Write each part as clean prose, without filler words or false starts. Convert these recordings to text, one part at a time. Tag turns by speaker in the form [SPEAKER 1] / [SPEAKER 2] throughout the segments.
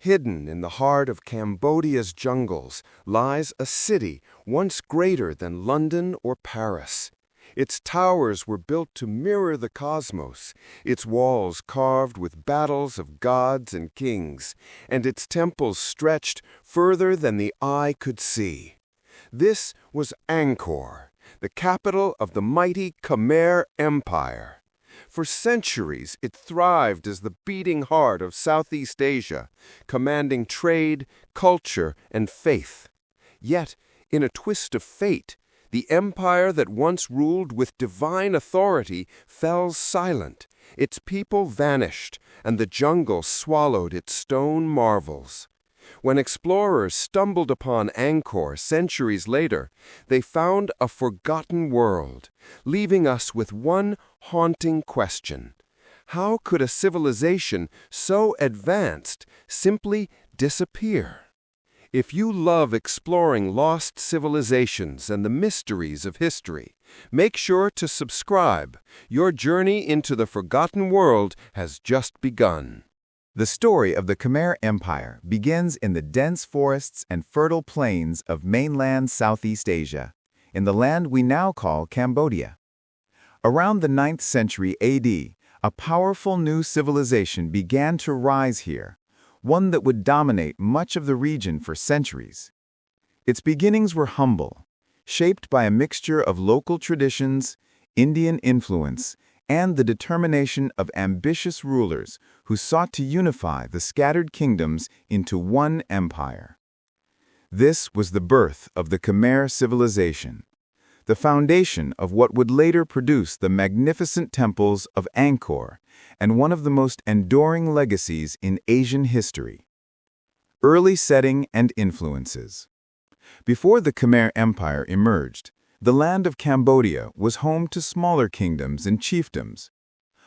[SPEAKER 1] Hidden in the heart of Cambodia's jungles lies a city once greater than London or Paris. Its towers were built to mirror the cosmos, its walls carved with battles of gods and kings, and its temples stretched further than the eye could see. This was Angkor, the capital of the mighty Khmer Empire. For centuries, it thrived as the beating heart of Southeast Asia, commanding trade, culture, and faith. Yet, in a twist of fate, the empire that once ruled with divine authority fell silent. Its people vanished, and the jungle swallowed its stone marvels. When explorers stumbled upon Angkor centuries later, they found a forgotten world, leaving us with one haunting question. How could a civilization so advanced simply disappear? If you love exploring lost civilizations and the mysteries of history, make sure to subscribe. Your journey into the forgotten world has just begun.
[SPEAKER 2] The story of the Khmer Empire begins in the dense forests and fertile plains of mainland Southeast Asia, in the land we now call Cambodia. Around the 9th century AD, a powerful new civilization began to rise here, one that would dominate much of the region for centuries. Its beginnings were humble, shaped by a mixture of local traditions, Indian influence, and the determination of ambitious rulers who sought to unify the scattered kingdoms into one empire. This was the birth of the Khmer civilization, the foundation of what would later produce the magnificent temples of Angkor and one of the most enduring legacies in Asian history. Early setting and influences. Before the Khmer Empire emerged, the land of Cambodia was home to smaller kingdoms and chiefdoms.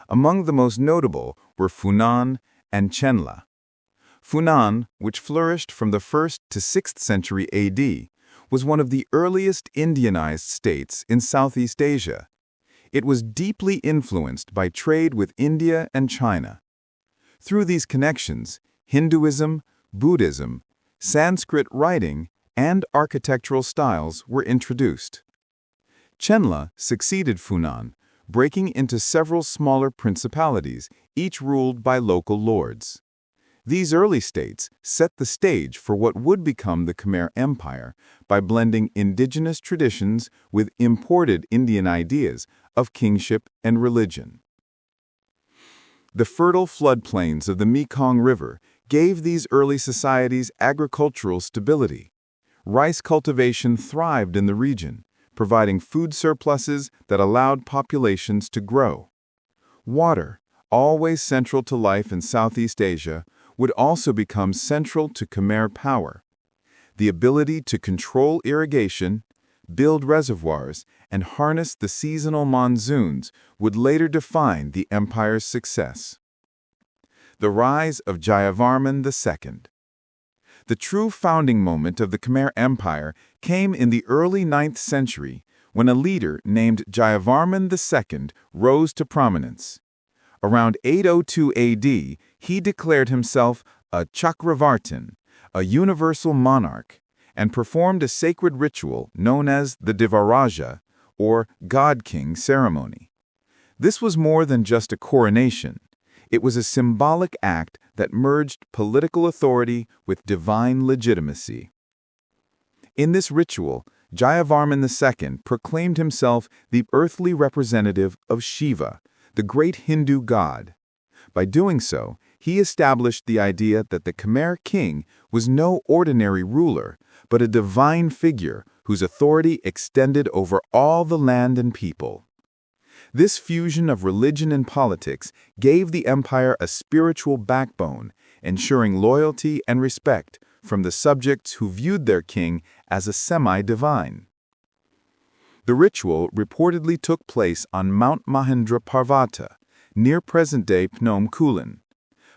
[SPEAKER 2] Among the most notable were Funan and Chenla. Funan, which flourished from the 1st to 6th century AD, was one of the earliest Indianized states in Southeast Asia. It was deeply influenced by trade with India and China. Through these connections, Hinduism, Buddhism, Sanskrit writing, and architectural styles were introduced. Chenla succeeded Funan, breaking into several smaller principalities, each ruled by local lords. These early states set the stage for what would become the Khmer Empire by blending indigenous traditions with imported Indian ideas of kingship and religion. The fertile floodplains of the Mekong River gave these early societies agricultural stability. Rice cultivation thrived in the region, providing food surpluses that allowed populations to grow. Water, always central to life in Southeast Asia, would also become central to Khmer power. The ability to control irrigation, build reservoirs, and harness the seasonal monsoons would later define the empire's success. The rise of Jayavarman II. The true founding moment of the Khmer Empire came in the early 9th century when a leader named Jayavarman II rose to prominence. Around 802 AD, he declared himself a Chakravartin, a universal monarch, and performed a sacred ritual known as the Devaraja, or God King ceremony. This was more than just a coronation. It was a symbolic act that merged political authority with divine legitimacy. In this ritual, Jayavarman II proclaimed himself the earthly representative of Shiva, the great Hindu god. By doing so, he established the idea that the Khmer king was no ordinary ruler, but a divine figure whose authority extended over all the land and people. This fusion of religion and politics gave the empire a spiritual backbone, ensuring loyalty and respect from the subjects who viewed their king as a semi-divine. The ritual reportedly took place on Mount Mahendra Parvata, near present-day Phnom Kulen.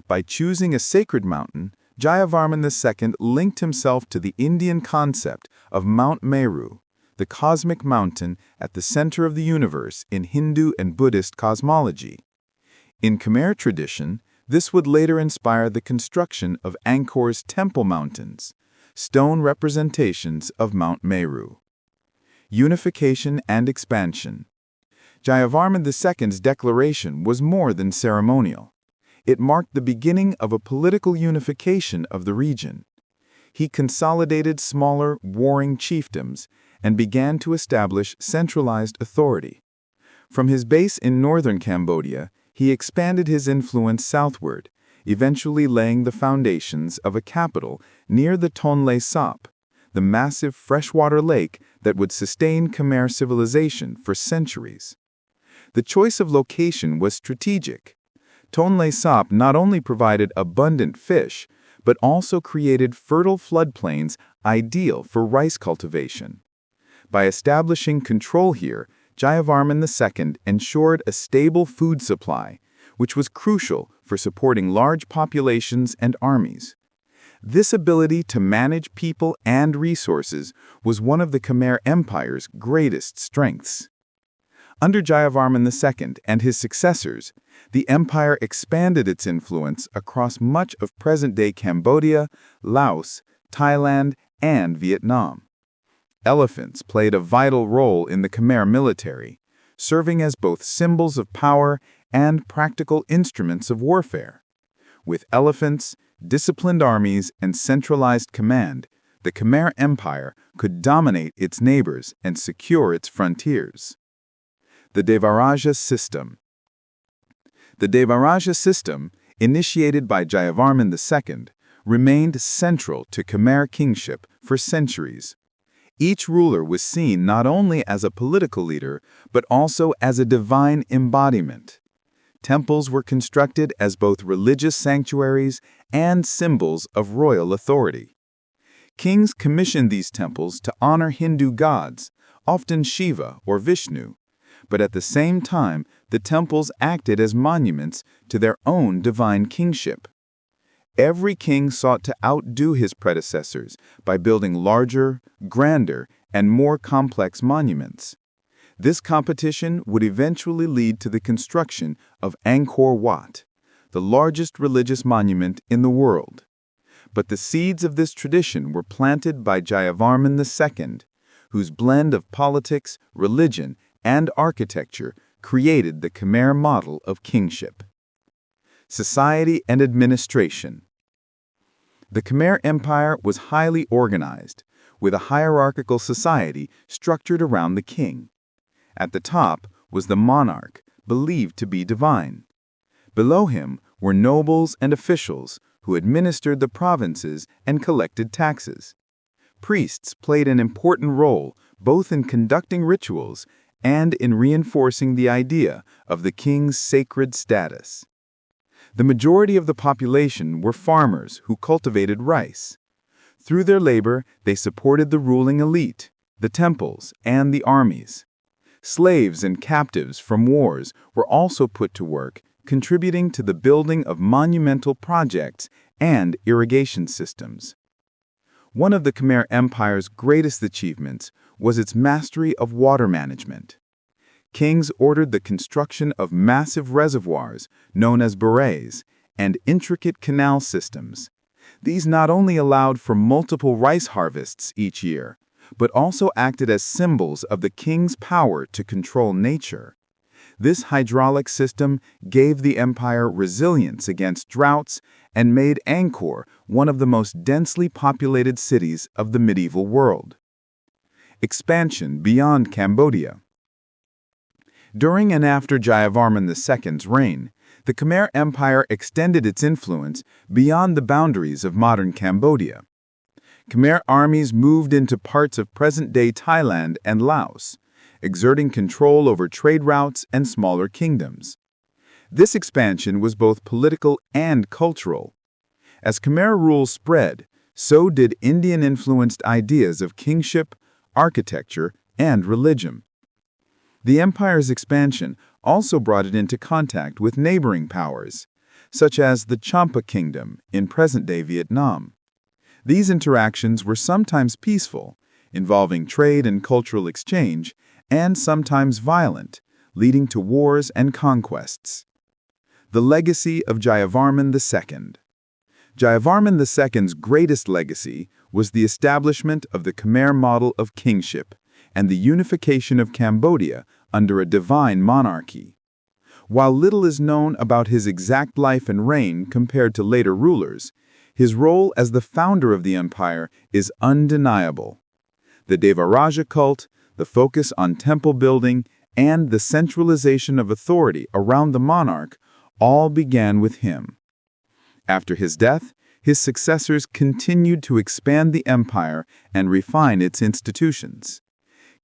[SPEAKER 2] By choosing a sacred mountain, Jayavarman II linked himself to the Indian concept of Mount Meru, the cosmic mountain at the center of the universe in Hindu and Buddhist cosmology. In Khmer tradition, This would later inspire the construction of Angkor's Temple Mountains, stone representations of Mount Meru. Unification and expansion. Jayavarman II's declaration was more than ceremonial. It marked the beginning of a political unification of the region. He consolidated smaller, warring chiefdoms and began to establish centralized authority. From his base in northern Cambodia, he expanded his influence southward, eventually laying the foundations of a capital near the Tonle Sap, the massive freshwater lake that would sustain Khmer civilization for centuries. The choice of location was strategic. Tonle Sap not only provided abundant fish, but also created fertile floodplains ideal for rice cultivation. By establishing control here, Jayavarman II ensured a stable food supply, which was crucial for supporting large populations and armies. This ability to manage people and resources was one of the Khmer Empire's greatest strengths. Under Jayavarman II and his successors, the empire expanded its influence across much of present-day Cambodia, Laos, Thailand, and Vietnam. Elephants played a vital role in the Khmer military, serving as both symbols of power and practical instruments of warfare. With elephants, disciplined armies, and centralized command, the Khmer Empire could dominate its neighbors and secure its frontiers. The Devaraja system. The Devaraja system, initiated by Jayavarman II, remained central to Khmer kingship for centuries. Each ruler was seen not only as a political leader, but also as a divine embodiment. Temples were constructed as both religious sanctuaries and symbols of royal authority. Kings commissioned these temples to honor Hindu gods, often Shiva or Vishnu, but at the same time, the temples acted as monuments to their own divine kingship. Every king sought to outdo his predecessors by building larger, grander, and more complex monuments. This competition would eventually lead to the construction of Angkor Wat, the largest religious monument in the world. But the seeds of this tradition were planted by Jayavarman II, whose blend of politics, religion, and architecture created the Khmer model of kingship. Society and administration. The Khmer Empire was highly organized, with a hierarchical society structured around the king. At the top was the monarch, believed to be divine. Below him were nobles and officials who administered the provinces and collected taxes. Priests played an important role both in conducting rituals and in reinforcing the idea of the king's sacred status. The majority of the population were farmers who cultivated rice. Through their labor, they supported the ruling elite, the temples, and the armies. Slaves and captives from wars were also put to work, contributing to the building of monumental projects and irrigation systems. One of the Khmer Empire's greatest achievements was its mastery of water management. Kings ordered the construction of massive reservoirs, known as barays, and intricate canal systems. These not only allowed for multiple rice harvests each year, but also acted as symbols of the king's power to control nature. This hydraulic system gave the empire resilience against droughts and made Angkor one of the most densely populated cities of the medieval world. Expansion beyond Cambodia. During and after Jayavarman II's reign, the Khmer Empire extended its influence beyond the boundaries of modern Cambodia. Khmer armies moved into parts of present-day Thailand and Laos, exerting control over trade routes and smaller kingdoms. This expansion was both political and cultural. As Khmer rule spread, so did Indian-influenced ideas of kingship, architecture, and religion. The empire's expansion also brought it into contact with neighboring powers, such as the Champa Kingdom in present-day Vietnam. These interactions were sometimes peaceful, involving trade and cultural exchange, and sometimes violent, leading to wars and conquests. The legacy of Jayavarman II. Jayavarman II's greatest legacy was the establishment of the Khmer model of kingship and the unification of Cambodia under a divine monarchy. While little is known about his exact life and reign compared to later rulers, his role as the founder of the empire is undeniable. The Devaraja cult, the focus on temple building, and the centralization of authority around the monarch all began with him. After his death, his successors continued to expand the empire and refine its institutions.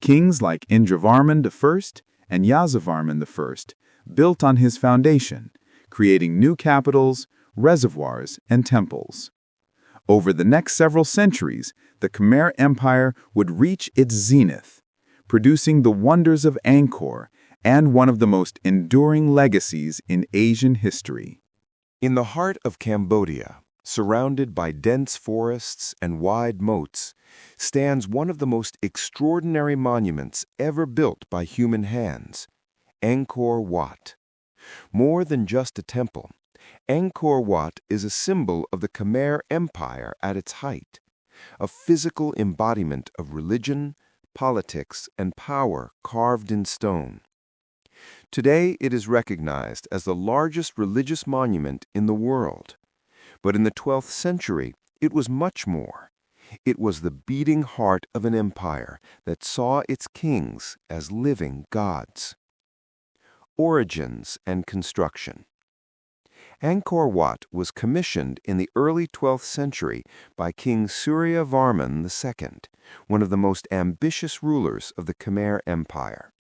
[SPEAKER 2] Kings like Indravarman I and Yasovarman I built on his foundation, creating new capitals, reservoirs, and temples. Over the next several centuries, the Khmer Empire would reach its zenith, producing the wonders of Angkor and one of the most enduring legacies in Asian history.
[SPEAKER 1] In the heart of Cambodia, surrounded by dense forests and wide moats, stands one of the most extraordinary monuments ever built by human hands, Angkor Wat. More than just a temple, Angkor Wat is a symbol of the Khmer Empire at its height, a physical embodiment of religion, politics, and power carved in stone. Today, it is recognized as the largest religious monument in the world. But in the 12th century, it was much more. It was the beating heart of an empire that saw its kings as living gods. Origins and construction. Angkor Wat was commissioned in the early 12th century by King Suryavarman II, one of the most ambitious rulers of the Khmer Empire.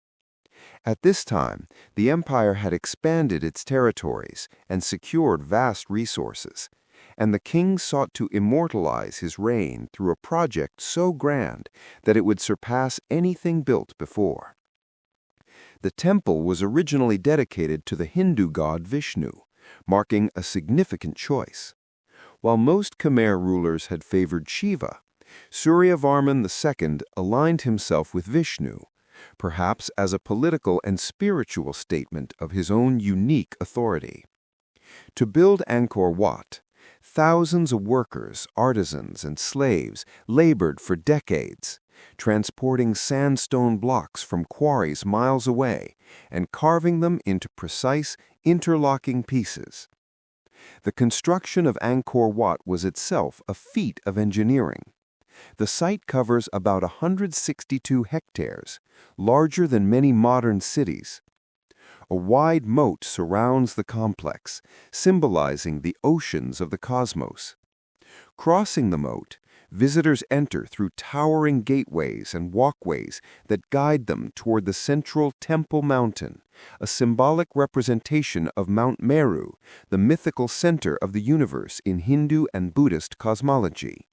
[SPEAKER 1] At this time, the empire had expanded its territories and secured vast resources, and the king sought to immortalize his reign through a project so grand that it would surpass anything built before. The temple was originally dedicated to the Hindu god Vishnu, marking a significant choice. While most Khmer rulers had favored Shiva, Suryavarman II aligned himself with Vishnu, perhaps as a political and spiritual statement of his own unique authority. To build Angkor Wat, thousands of workers, artisans, and slaves labored for decades, transporting sandstone blocks from quarries miles away and carving them into precise, interlocking pieces. The construction of Angkor Wat was itself a feat of engineering. The site covers about 162 hectares, larger than many modern cities. A wide moat surrounds the complex, symbolizing the oceans of the cosmos. Crossing the moat, visitors enter through towering gateways and walkways that guide them toward the central Temple Mountain, a symbolic representation of Mount Meru, the mythical center of the universe in Hindu and Buddhist cosmology.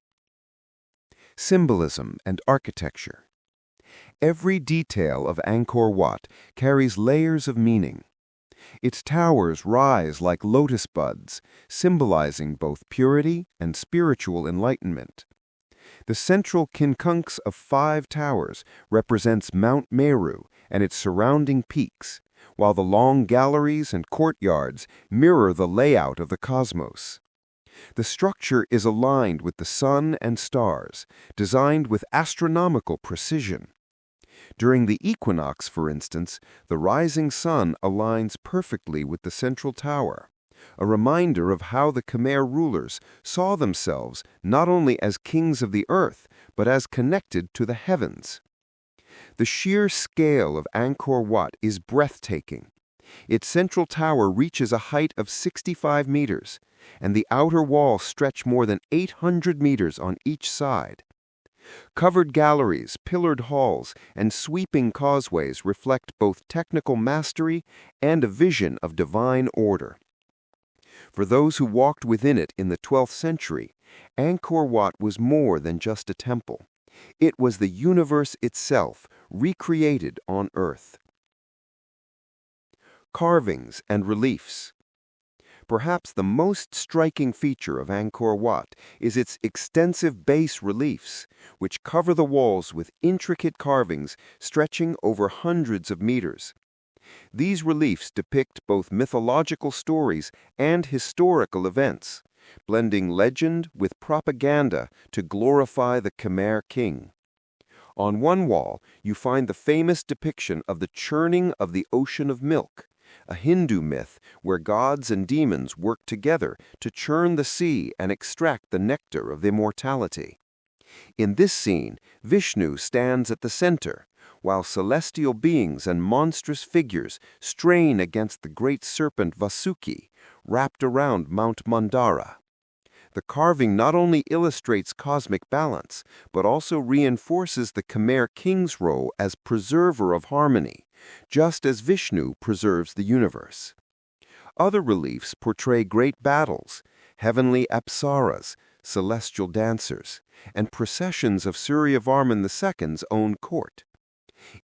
[SPEAKER 1] Symbolism and architecture. Every detail of Angkor Wat carries layers of meaning. Its towers rise like lotus buds, symbolizing both purity and spiritual enlightenment. The central quincunx of 5 towers represents Mount Meru and its surrounding peaks, while the long galleries and courtyards mirror the layout of the cosmos. The structure is aligned with the sun and stars, designed with astronomical precision. During the equinox, for instance, the rising sun aligns perfectly with the central tower, a reminder of how the Khmer rulers saw themselves not only as kings of the earth, but as connected to the heavens. The sheer scale of Angkor Wat is breathtaking. Its central tower reaches a height of 65 meters, and the outer walls stretch more than 800 meters on each side. Covered galleries, pillared halls, and sweeping causeways reflect both technical mastery and a vision of divine order. For those who walked within it in the 12th century, Angkor Wat was more than just a temple. It was the universe itself, recreated on earth. Carvings and reliefs. Perhaps the most striking feature of Angkor Wat is its extensive bas reliefs, which cover the walls with intricate carvings stretching over hundreds of meters. These reliefs depict both mythological stories and historical events, blending legend with propaganda to glorify the Khmer king. On one wall, you find the famous depiction of the churning of the ocean of milk, a Hindu myth where gods and demons work together to churn the sea and extract the nectar of immortality. In this scene, Vishnu stands at the center, while celestial beings and monstrous figures strain against the great serpent Vasuki, wrapped around Mount Mandara. The carving not only illustrates cosmic balance, but also reinforces the Khmer king's role as preserver of harmony, just as Vishnu preserves the universe. Other reliefs portray great battles, heavenly apsaras, celestial dancers, and processions of Suryavarman II's own court.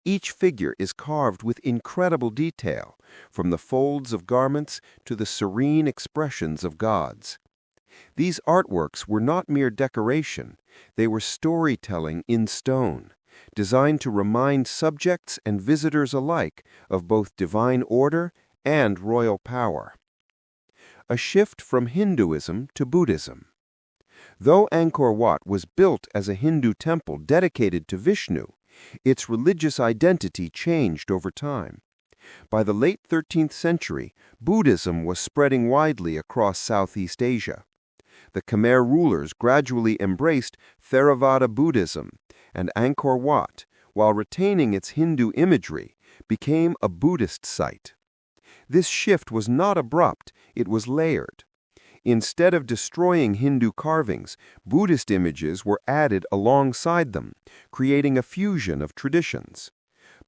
[SPEAKER 1] Each figure is carved with incredible detail, from the folds of garments to the serene expressions of gods. These artworks were not mere decoration, they were storytelling in stone, designed to remind subjects and visitors alike of both divine order and royal power. A shift from Hinduism to Buddhism. Though Angkor Wat was built as a Hindu temple dedicated to Vishnu, its religious identity changed over time. By the late 13th century, Buddhism was spreading widely across Southeast Asia. The Khmer rulers gradually embraced Theravada Buddhism, and Angkor Wat, while retaining its Hindu imagery, became a Buddhist site. This shift was not abrupt, it was layered. Instead of destroying Hindu carvings, Buddhist images were added alongside them, creating a fusion of traditions.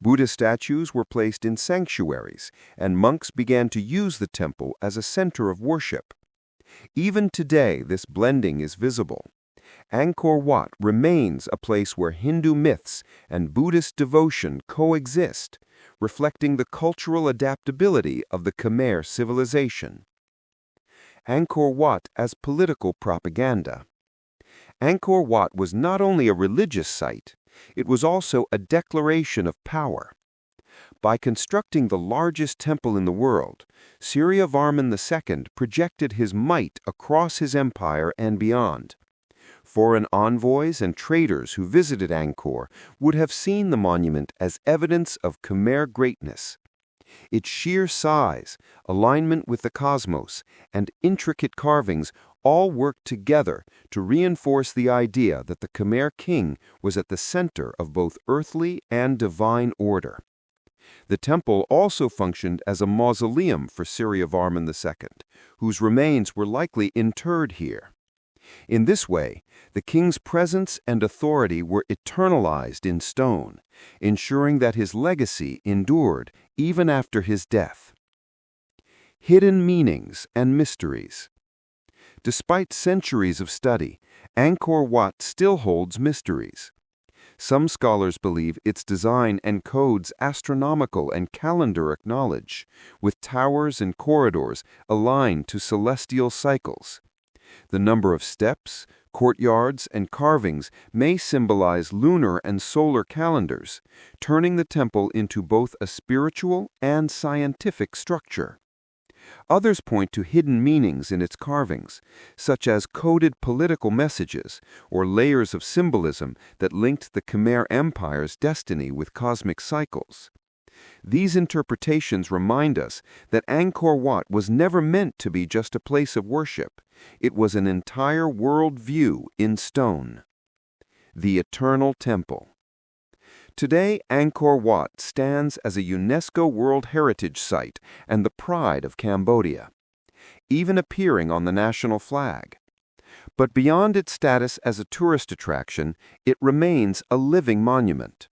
[SPEAKER 1] Buddha statues were placed in sanctuaries, and monks began to use the temple as a center of worship. Even today, this blending is visible. Angkor Wat remains a place where Hindu myths and Buddhist devotion coexist, reflecting the cultural adaptability of the Khmer civilization. Angkor Wat as political propaganda. Angkor Wat was not only a religious site, it was also a declaration of power. By constructing the largest temple in the world, Suryavarman II projected his might across his empire and beyond. Foreign envoys and traders who visited Angkor would have seen the monument as evidence of Khmer greatness. Its sheer size, alignment with the cosmos, and intricate carvings all worked together to reinforce the idea that the Khmer king was at the center of both earthly and divine order. The temple also functioned as a mausoleum for Suryavarman II, whose remains were likely interred here. In this way, the king's presence and authority were eternalized in stone, ensuring that his legacy endured even after his death. Hidden meanings and mysteries. Despite centuries of study, Angkor Wat still holds mysteries. Some scholars believe its design encodes astronomical and calendaric knowledge, with towers and corridors aligned to celestial cycles. The number of steps, courtyards, and carvings may symbolize lunar and solar calendars, turning the temple into both a spiritual and scientific structure. Others point to hidden meanings in its carvings, such as coded political messages or layers of symbolism that linked the Khmer Empire's destiny with cosmic cycles. These interpretations remind us that Angkor Wat was never meant to be just a place of worship. It was an entire world view in stone. The Eternal Temple. Today, Angkor Wat stands as a UNESCO World Heritage Site and the pride of Cambodia, even appearing on the national flag. But beyond its status as a tourist attraction, it remains a living monument.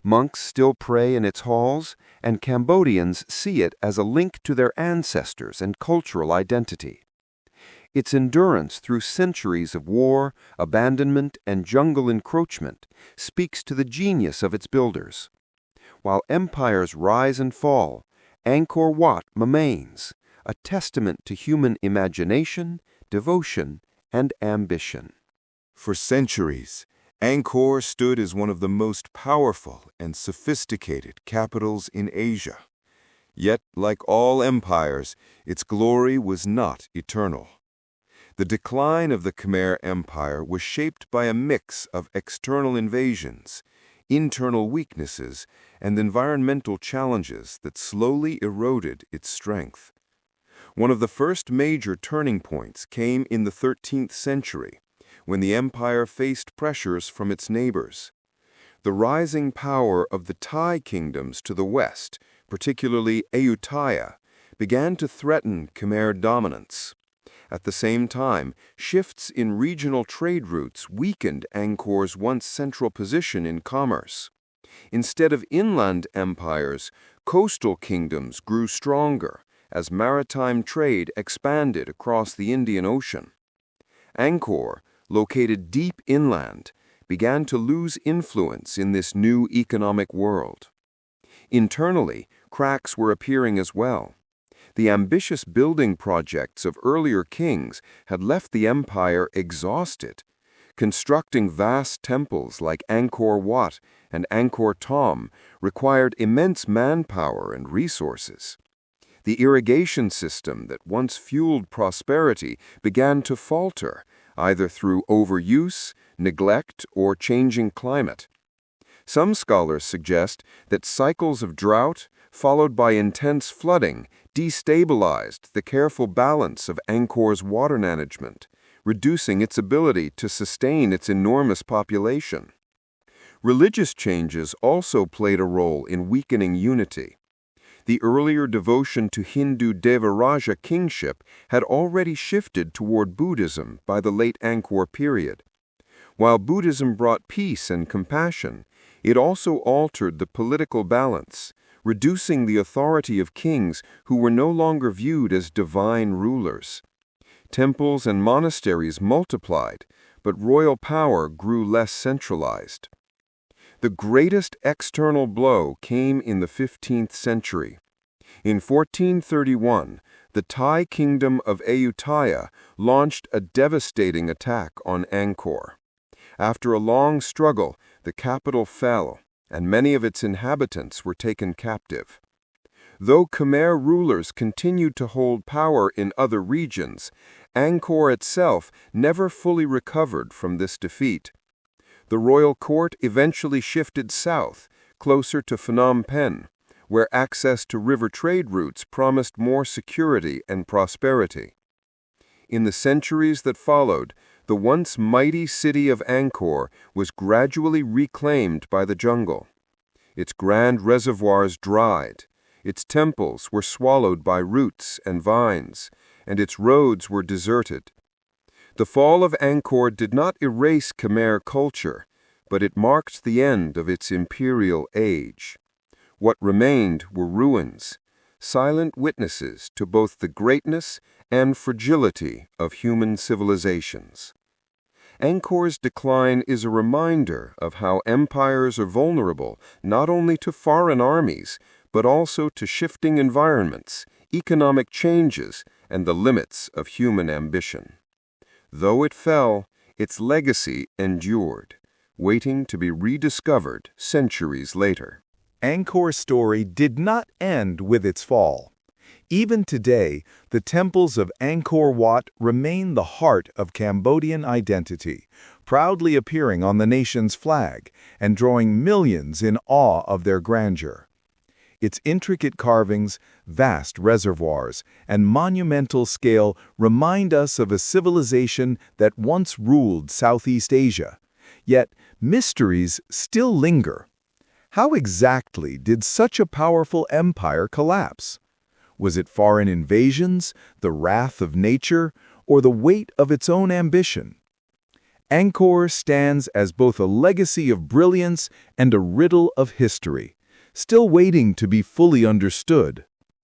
[SPEAKER 1] Monks still pray in its halls, and Cambodians see it as a link to their ancestors and cultural identity. Its endurance through centuries of war, abandonment, and jungle encroachment speaks to the genius of its builders. While empires rise and fall, Angkor Wat remains, a testament to human imagination, devotion, and ambition.
[SPEAKER 3] For centuries, Angkor stood as one of the most powerful and sophisticated capitals in Asia. Yet, like all empires, its glory was not eternal. The decline of the Khmer Empire was shaped by a mix of external invasions, internal weaknesses, and environmental challenges that slowly eroded its strength. One of the first major turning points came in the 13th century, when the empire faced pressures from its neighbors. The rising power of the Thai kingdoms to the west, particularly Ayutthaya, began to threaten Khmer dominance. At the same time, shifts in regional trade routes weakened Angkor's once central position in commerce. Instead of inland empires, coastal kingdoms grew stronger as maritime trade expanded across the Indian Ocean. Angkor, located deep inland, began to lose influence in this new economic world. Internally, cracks were appearing as well. The ambitious building projects of earlier kings had left the empire exhausted. Constructing vast temples like Angkor Wat and Angkor Thom required immense manpower and resources. The irrigation system that once fueled prosperity began to falter, either through overuse, neglect, or changing climate. Some scholars suggest that cycles of drought, followed by intense flooding, destabilized the careful balance of Angkor's water management, reducing its ability to sustain its enormous population. Religious changes also played a role in weakening unity. The earlier devotion to Hindu Devaraja kingship had already shifted toward Buddhism by the late Angkor period. While Buddhism brought peace and compassion, it also altered the political balance, reducing the authority of kings who were no longer viewed as divine rulers. Temples and monasteries multiplied, but royal power grew less centralized. The greatest external blow came in the 15th century. In 1431, the Thai kingdom of Ayutthaya launched a devastating attack on Angkor. After a long struggle, the capital fell, and many of its inhabitants were taken captive. Though Khmer rulers continued to hold power in other regions, Angkor itself never fully recovered from this defeat. The royal court eventually shifted south, closer to Phnom Penh, where access to river trade routes promised more security and prosperity. In the centuries that followed, the once mighty city of Angkor was gradually reclaimed by the jungle. Its grand reservoirs dried, its temples were swallowed by roots and vines, and its roads were deserted. The fall of Angkor did not erase Khmer culture, but it marked the end of its imperial age. What remained were ruins, silent witnesses to both the greatness and fragility of human civilizations. Angkor's decline is a reminder of how empires are vulnerable not only to foreign armies, but also to shifting environments, economic changes, and the limits of human ambition. Though it fell, its legacy endured, waiting to be rediscovered centuries later.
[SPEAKER 2] Angkor's story did not end with its fall. Even today, the temples of Angkor Wat remain the heart of Cambodian identity, proudly appearing on the nation's flag and drawing millions in awe of their grandeur. Its intricate carvings, vast reservoirs, and monumental scale remind us of a civilization that once ruled Southeast Asia. Yet, mysteries still linger. How exactly did such a powerful empire collapse? Was it foreign invasions, the wrath of nature, or the weight of its own ambition? Angkor stands as both a legacy of brilliance and a riddle of history, still waiting to be fully understood.